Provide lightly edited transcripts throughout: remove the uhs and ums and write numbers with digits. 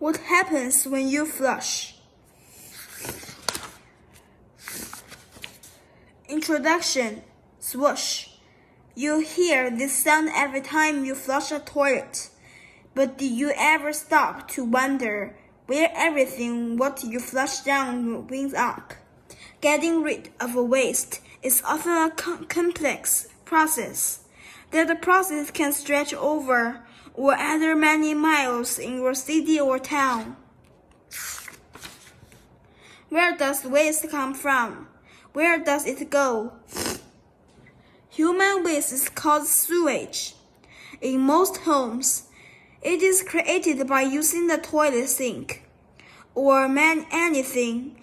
What happens when you flush? Introduction. Swoosh. You hear this sound every time you flush a toilet. But do you ever stop to wonder where everything what you flush down winds up? Getting rid of waste is often a complex process. That process can stretch over or other many miles in your city or town. Where does waste come from? Where does it go? Human waste is called sewage. In most homes, it is created by using the toilet sink or anything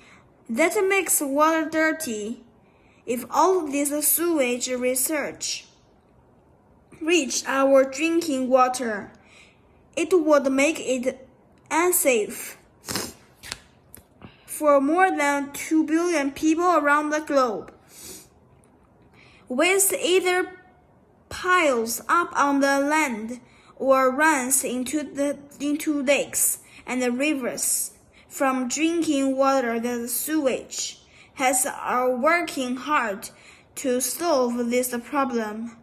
that makes water dirty. If all this sewage reached our drinking water, it would make it unsafe for more than 2 billion people around the globe. Waste either piles up on the land or runs into lakes and rivers. From drinking water, the sewage are working hard to solve this problem.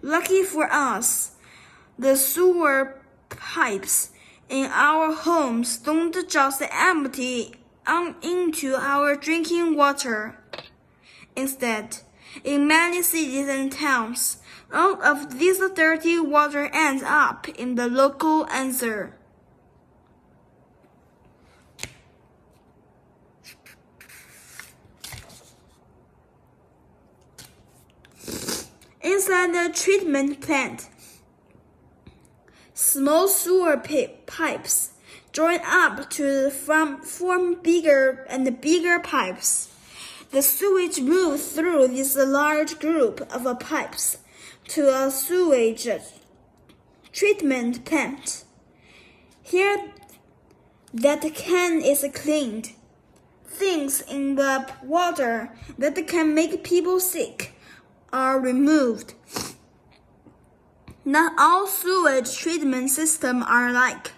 Lucky for us, the sewer pipes in our homes don't just empty into our drinking water. Instead, in many cities and towns, all of this dirty water ends up in the local answer. Inside the treatment plant, small sewer pipes join up to form bigger and bigger pipes. The sewage moves through this large group of pipes to a sewage treatment plant. Here, that can is cleaned. Things in the water that can make people sick are removed. Not all sewage treatment systems are alike.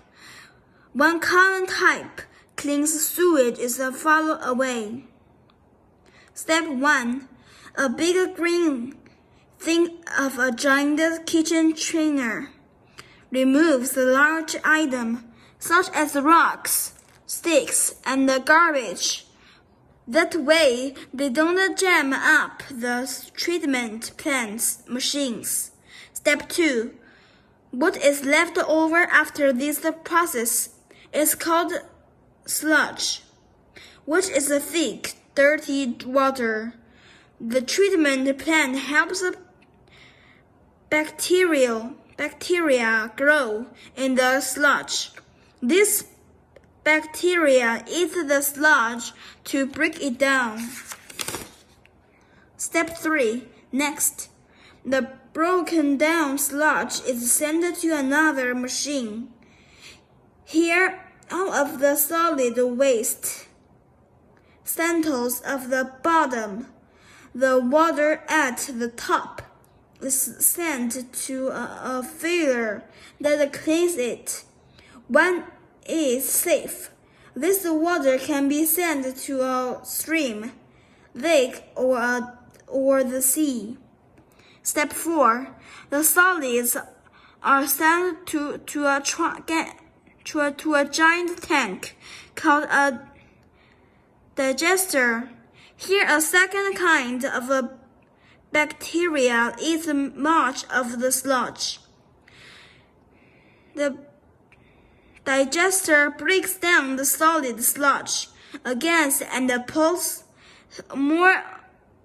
One common type cleans sewage is a follow away. Step 1. A big green thing of a giant kitchen trainer removes the large item such as rocks, sticks, and garbage. That way, they don't jam up the treatment plant's machines. Step 2. What is left over after this process is called sludge, which is a thick, dirty water. The treatment plant helps bacteria grow in the sludge. This bacteria eat the sludge to break it down. Step 3. Next, the broken down sludge is sent to another machine. Here, all of the solid waste settles at the bottom. The water at the top is sent to a filter that cleans it. When it is safe, this water can be sent to a stream, lake, or the sea. Step 4. The solids are sent to a giant tank called a digester. Here, a second kind of bacteria eats much of the sludge. The digester breaks down the solid sludge again and pulls more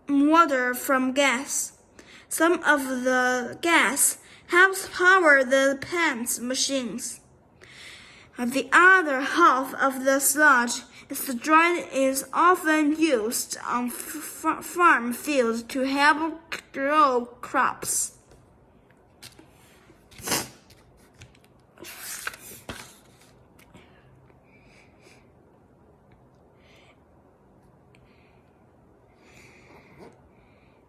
water from gas. Some of the gas helps power the plant's machines. The other half of the sludge is often used on farm fields to help grow crops.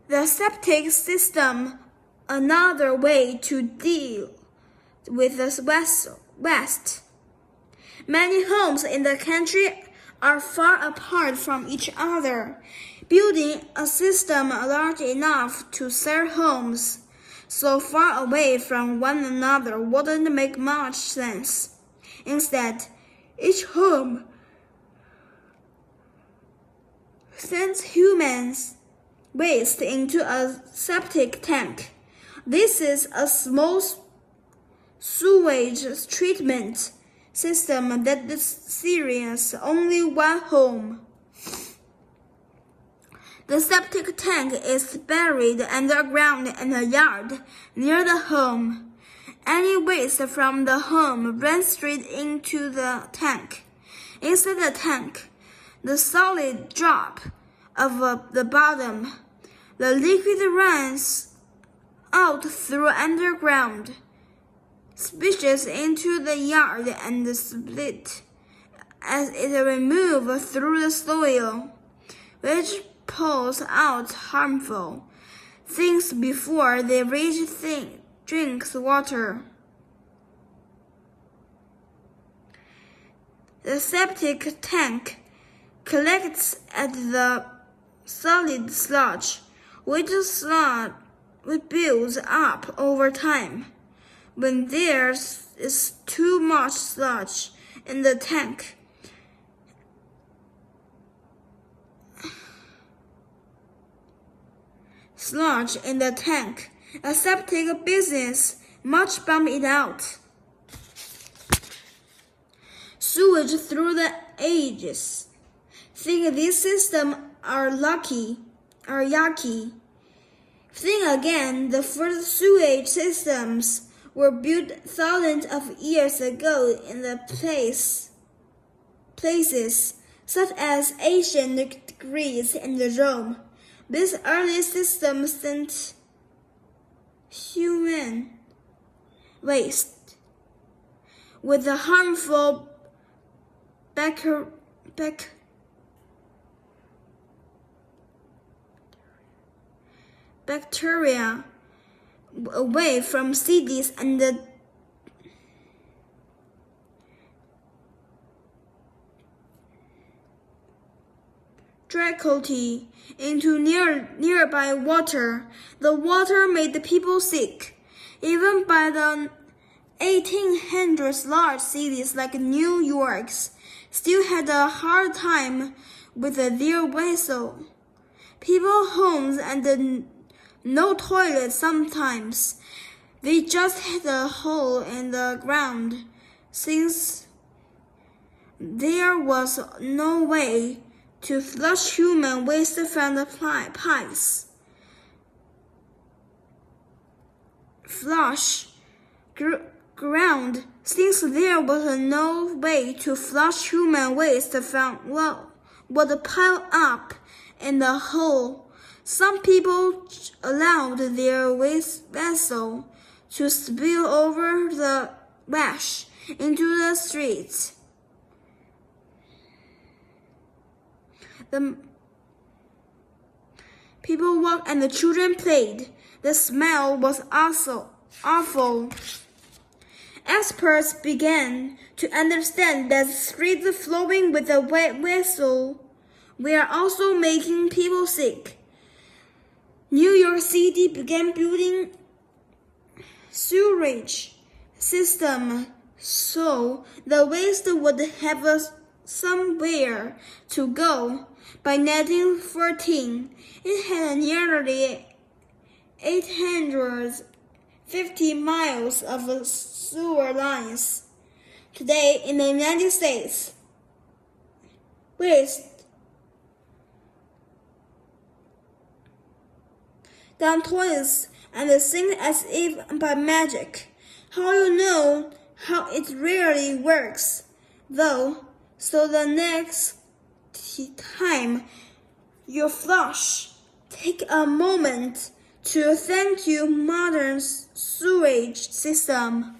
The septic system, another way to deal with the waste. Many homes in the country are far apart from each other. Building a system large enough to serve homes so far away from one another wouldn't make much sense. Instead, each home sends human waste into a septic tank. This is a small sewage treatment system that serves only one home. The septic tank is buried underground in a yard near the home. Any waste from the home runs straight into the tank. Inside the tank, the solid drop of the bottom. The liquid runs out through underground, splashes into the yard and split as it removes through the soil, which pulls out harmful things before they reach drinks water. The septic tank collects at the solid sludge, which builds up over time. When there is too much sludge in the tank, a septic business must pump it out. Sewage through the ages. Think these systems are yucky. Think again, the first sewage systems were built thousands of years ago in the places such as ancient Greece and Rome. This early system sent human waste with the harmful bacteria away from cities and directly into nearby water. The water made the people sick. Even by the 1800s, large cities like New York still had a hard time with their vessel. People homes and no toilet sometimes. They just had a hole in the ground since there was no way to flush human waste from the pipes. Ground, since there was no way to flush human waste from would pile up in the hole. Some people allowed their waste vessel to spill over the wash into the streets. The people walked and the children played. The smell was also awful. Experts began to understand that streets flowing with a wet vessel were also making people sick. New York City began building sewerage system so the waste would have somewhere to go. By 1914, it had nearly 850 miles of sewer lines. Today, in the United States, waste down toilets and sink as if by magic. How you know how it really works, though? So the next time you flush, take a moment to thank your modern sewage system.